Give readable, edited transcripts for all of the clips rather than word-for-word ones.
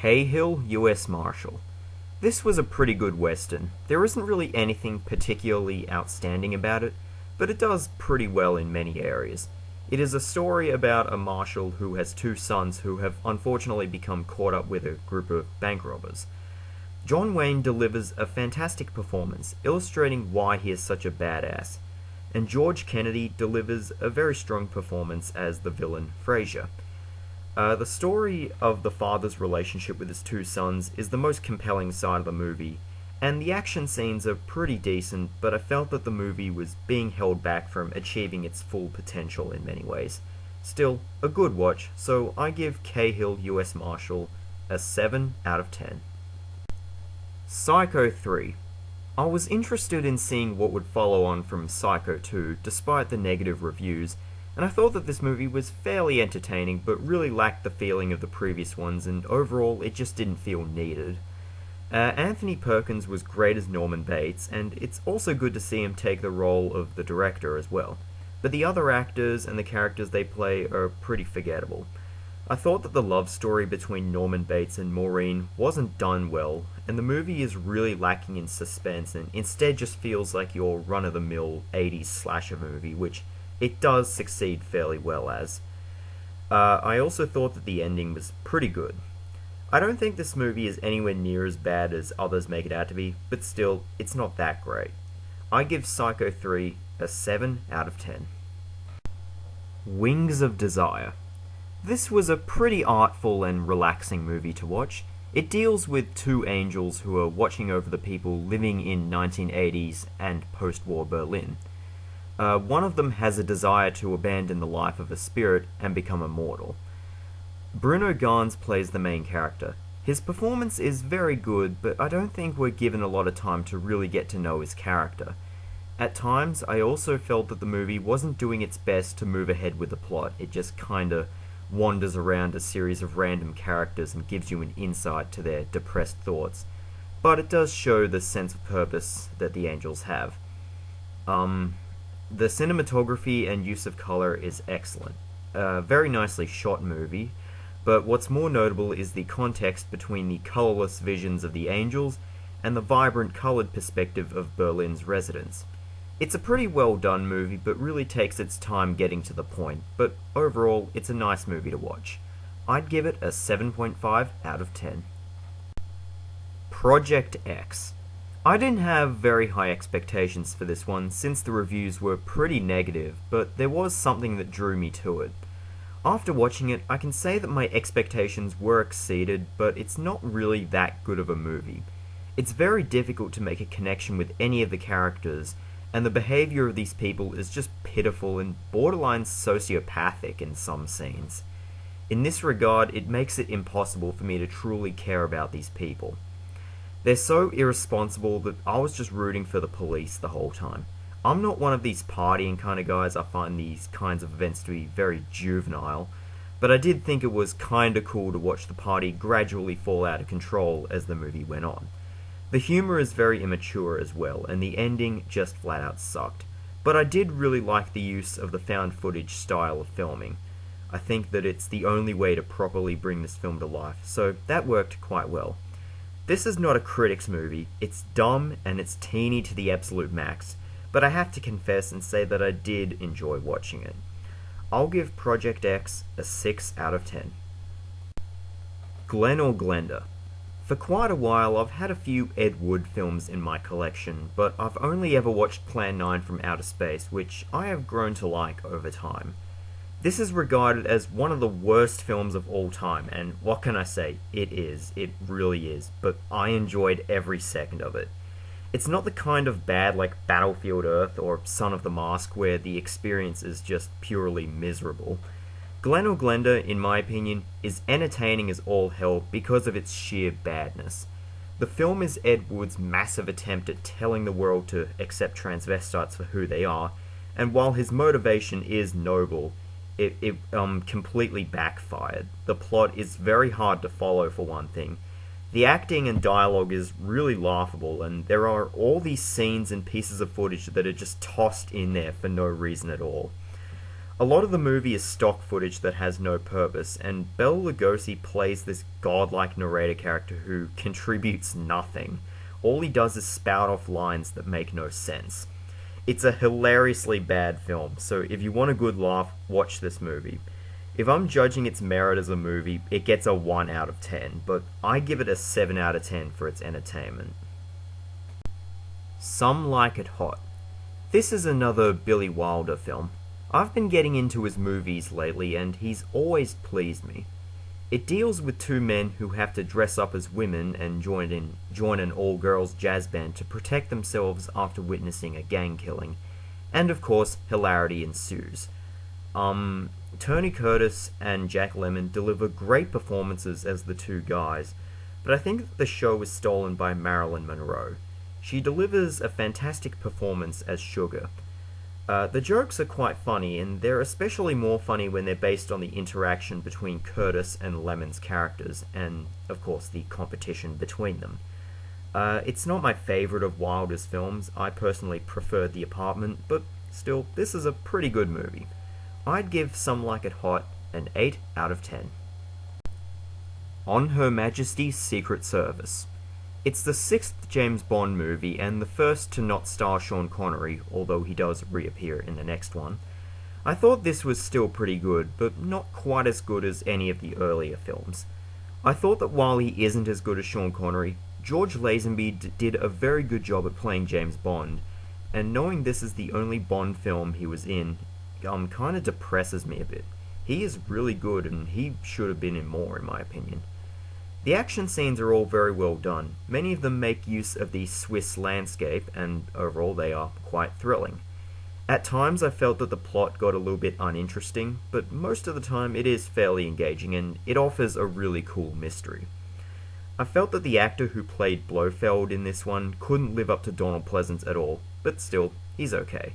Cahill, U.S. Marshal. This was a pretty good western. There isn't really anything particularly outstanding about it, but it does pretty well in many areas. It is a story about a marshal who has two sons who have unfortunately become caught up with a group of bank robbers. John Wayne delivers a fantastic performance, illustrating why he is such a badass, and George Kennedy delivers a very strong performance as the villain Frazier. The story of the father's relationship with his two sons is the most compelling side of the movie, and the action scenes are pretty decent, but I felt that the movie was being held back from achieving its full potential in many ways. Still, a good watch, so I give Cahill, U.S. Marshal a 7 out of 10. Psycho 3. I was interested in seeing what would follow on from Psycho 2, despite the negative reviews, and I thought that this movie was fairly entertaining, but really lacked the feeling of the previous ones, and overall it just didn't feel needed. Anthony Perkins was great as Norman Bates, and it's also good to see him take the role of the director as well. But the other actors and the characters they play are pretty forgettable. I thought that the love story between Norman Bates and Maureen wasn't done well, and the movie is really lacking in suspense and instead just feels like your run-of-the-mill 80s slasher movie, which it does succeed fairly well as. I also thought that the ending was pretty good. I don't think this movie is anywhere near as bad as others make it out to be, but still, it's not that great. I give Psycho 3 a 7 out of 10. Wings of Desire. This was a pretty artful and relaxing movie to watch. It deals with two angels who are watching over the people living in 1980s and post-war Berlin. One of them has a desire to abandon the life of a spirit and become immortal. Bruno Ganz plays the main character. His performance is very good, but I don't think we're given a lot of time to really get to know his character. At times, I also felt that the movie wasn't doing its best to move ahead with the plot. It just kinda wanders around a series of random characters and gives you an insight to their depressed thoughts. But it does show the sense of purpose that the angels have. The cinematography and use of color is excellent. Very nicely shot movie, but what's more notable is the context between the colorless visions of the angels and the vibrant colored perspective of Berlin's residents. It's a pretty well done movie, but really takes its time getting to the point, but overall, it's a nice movie to watch. I'd give it a 7.5 out of 10. Project X. I didn't have very high expectations for this one since the reviews were pretty negative, but there was something that drew me to it. After watching it, I can say that my expectations were exceeded, but it's not really that good of a movie. It's very difficult to make a connection with any of the characters, and the behavior of these people is just pitiful and borderline sociopathic in some scenes. In this regard, it makes it impossible for me to truly care about these people. They're so irresponsible that I was just rooting for the police the whole time. I'm not one of these partying kind of guys. I find these kinds of events to be very juvenile, but I did think it was kinda cool to watch the party gradually fall out of control as the movie went on. The humor is very immature as well, and the ending just flat out sucked. But I did really like the use of the found footage style of filming. I think that it's the only way to properly bring this film to life, so that worked quite well. This is not a critic's movie. It's dumb and it's teeny to the absolute max, but I have to confess and say that I did enjoy watching it. I'll give Project X a 6 out of 10. Glen Or Glenda. For quite a while, I've had a few Ed Wood films in my collection, but I've only ever watched Plan 9 from Outer Space, which I have grown to like over time. This is regarded as one of the worst films of all time, and what can I say? It is. It really is. But I enjoyed every second of it. It's not the kind of bad like Battlefield Earth or Son of the Mask where the experience is just purely miserable. Glen Or Glenda, in my opinion, is entertaining as all hell because of its sheer badness. The film is Ed Wood's massive attempt at telling the world to accept transvestites for who they are, and while his motivation is noble, it completely backfired. The plot is very hard to follow, for one thing. The acting and dialogue is really laughable, and there are all these scenes and pieces of footage that are just tossed in there for no reason at all. A lot of the movie is stock footage that has no purpose, and Bela Lugosi plays this godlike narrator character who contributes nothing. All he does is spout off lines that make no sense. It's a hilariously bad film, so if you want a good laugh, watch this movie. If I'm judging its merit as a movie, it gets a 1 out of 10, but I give it a 7 out of 10 for its entertainment. Some Like It Hot. This is another Billy Wilder film. I've been getting into his movies lately, and he's always pleased me. It deals with two men who have to dress up as women and join an all-girls jazz band to protect themselves after witnessing a gang killing. And of course, hilarity ensues. Tony Curtis and Jack Lemmon deliver great performances as the two guys, but I think that the show was stolen by Marilyn Monroe. She delivers a fantastic performance as Sugar. The jokes are quite funny, and they're especially more funny when they're based on the interaction between Curtis and Lemon's characters, and, of course, the competition between them. It's not my favourite of Wilder's films. I personally prefer The Apartment, but still, this is a pretty good movie. I'd give Some Like It Hot an 8 out of 10. On Her Majesty's Secret Service. It's the 6th James Bond movie and the first to not star Sean Connery, although he does reappear in the next one. I thought this was still pretty good, but not quite as good as any of the earlier films. I thought that while he isn't as good as Sean Connery, George Lazenby did a very good job at playing James Bond, and knowing this is the only Bond film he was in, kind of depresses me a bit. He is really good, and he should have been in more, in my opinion. The action scenes are all very well done. Many of them make use of the Swiss landscape, and overall they are quite thrilling. At times I felt that the plot got a little bit uninteresting, but most of the time it is fairly engaging, and it offers a really cool mystery. I felt that the actor who played Blofeld in this one couldn't live up to Donald Pleasance at all, but still, he's okay.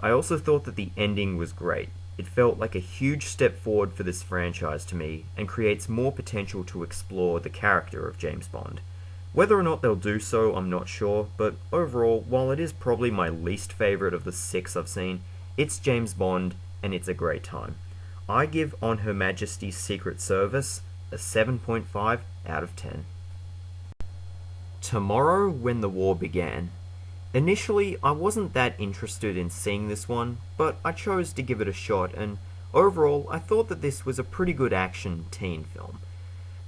I also thought that the ending was great. It felt like a huge step forward for this franchise to me, and creates more potential to explore the character of James Bond. Whether or not they'll do so, I'm not sure, but overall, while it is probably my least favourite of the 6 I've seen, it's James Bond, and it's a great time. I give On Her Majesty's Secret Service a 7.5 out of 10. Tomorrow When the War Began. Initially, I wasn't that interested in seeing this one, but I chose to give it a shot, and overall, I thought that this was a pretty good action teen film.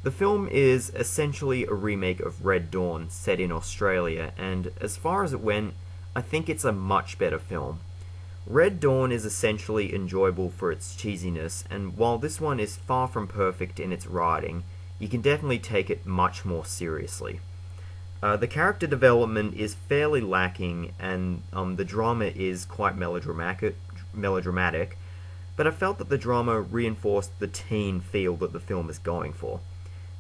The film is essentially a remake of Red Dawn, set in Australia, and as far as it went, I think it's a much better film. Red Dawn is essentially enjoyable for its cheesiness, and while this one is far from perfect in its writing, you can definitely take it much more seriously. The character development is fairly lacking, and the drama is quite melodramatic, but I felt that the drama reinforced the teen feel that the film is going for.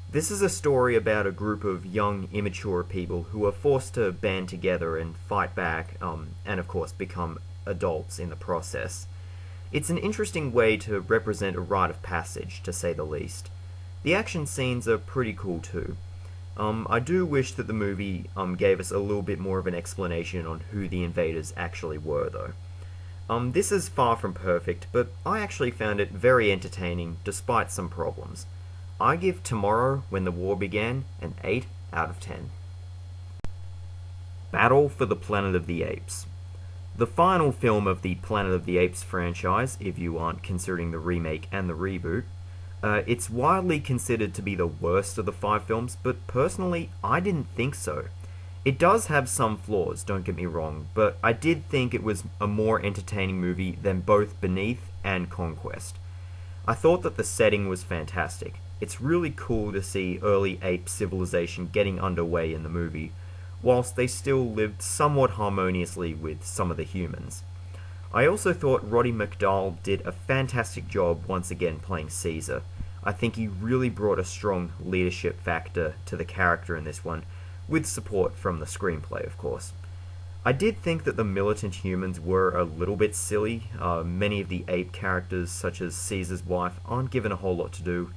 This is a story about a group of young, immature people who are forced to band together and fight back, and of course become adults in the process. It's an interesting way to represent a rite of passage, to say the least. The action scenes are pretty cool too. I do wish that the movie gave us a little bit more of an explanation on who the invaders actually were, though. This is far from perfect, but I actually found it very entertaining despite some problems. I give Tomorrow When the War Began an 8 out of 10. Battle for the Planet of the Apes. The final film of the Planet of the Apes franchise, if you aren't considering the remake and the reboot. It's widely considered to be the worst of the 5 films, but personally, I didn't think so. It does have some flaws, don't get me wrong, but I did think it was a more entertaining movie than both Beneath and Conquest. I thought that the setting was fantastic. It's really cool to see early ape civilization getting underway in the movie, whilst they still lived somewhat harmoniously with some of the humans. I also thought Roddy McDowall did a fantastic job once again playing Caesar. I think he really brought a strong leadership factor to the character in this one, with support from the screenplay, of course. I did think that the militant humans were a little bit silly. Many of the ape characters, such as Caesar's wife, aren't given a whole lot to do,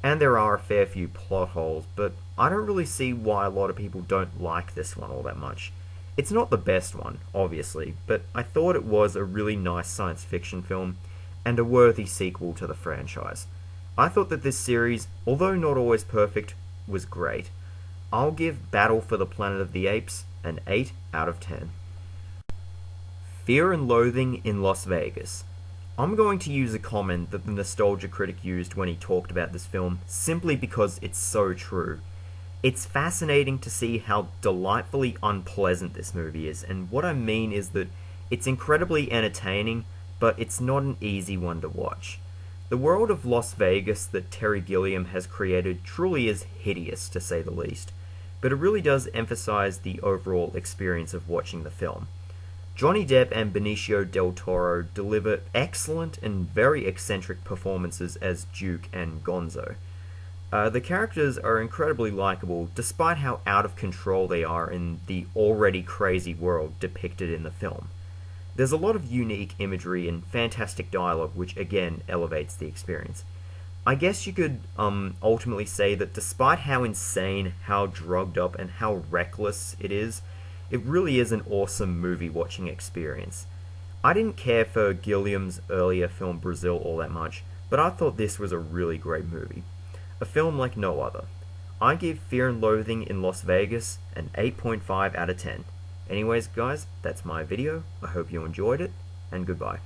and there are a fair few plot holes, but I don't really see why a lot of people don't like this one all that much. It's not the best one, obviously, but I thought it was a really nice science fiction film, and a worthy sequel to the franchise. I thought that this series, although not always perfect, was great. I'll give Battle for the Planet of the Apes an 8 out of 10. Fear and Loathing in Las Vegas. I'm going to use a comment that the Nostalgia Critic used when he talked about this film, simply because it's so true. It's fascinating to see how delightfully unpleasant this movie is, and what I mean is that it's incredibly entertaining, but it's not an easy one to watch. The world of Las Vegas that Terry Gilliam has created truly is hideous, to say the least, but it really does emphasize the overall experience of watching the film. Johnny Depp and Benicio del Toro deliver excellent and very eccentric performances as Duke and Gonzo. The characters are incredibly likable, despite how out of control they are in the already crazy world depicted in the film. There's a lot of unique imagery and fantastic dialogue, which again elevates the experience. I guess you could ultimately say that despite how insane, how drugged up, and how reckless it really is an awesome movie watching experience. I didn't care for Gilliam's earlier film Brazil all that much, but I thought this was a really great movie. A film like no other. I give Fear and Loathing in Las Vegas an 8.5 out of 10. Anyways guys, that's my video. I hope you enjoyed it, and goodbye.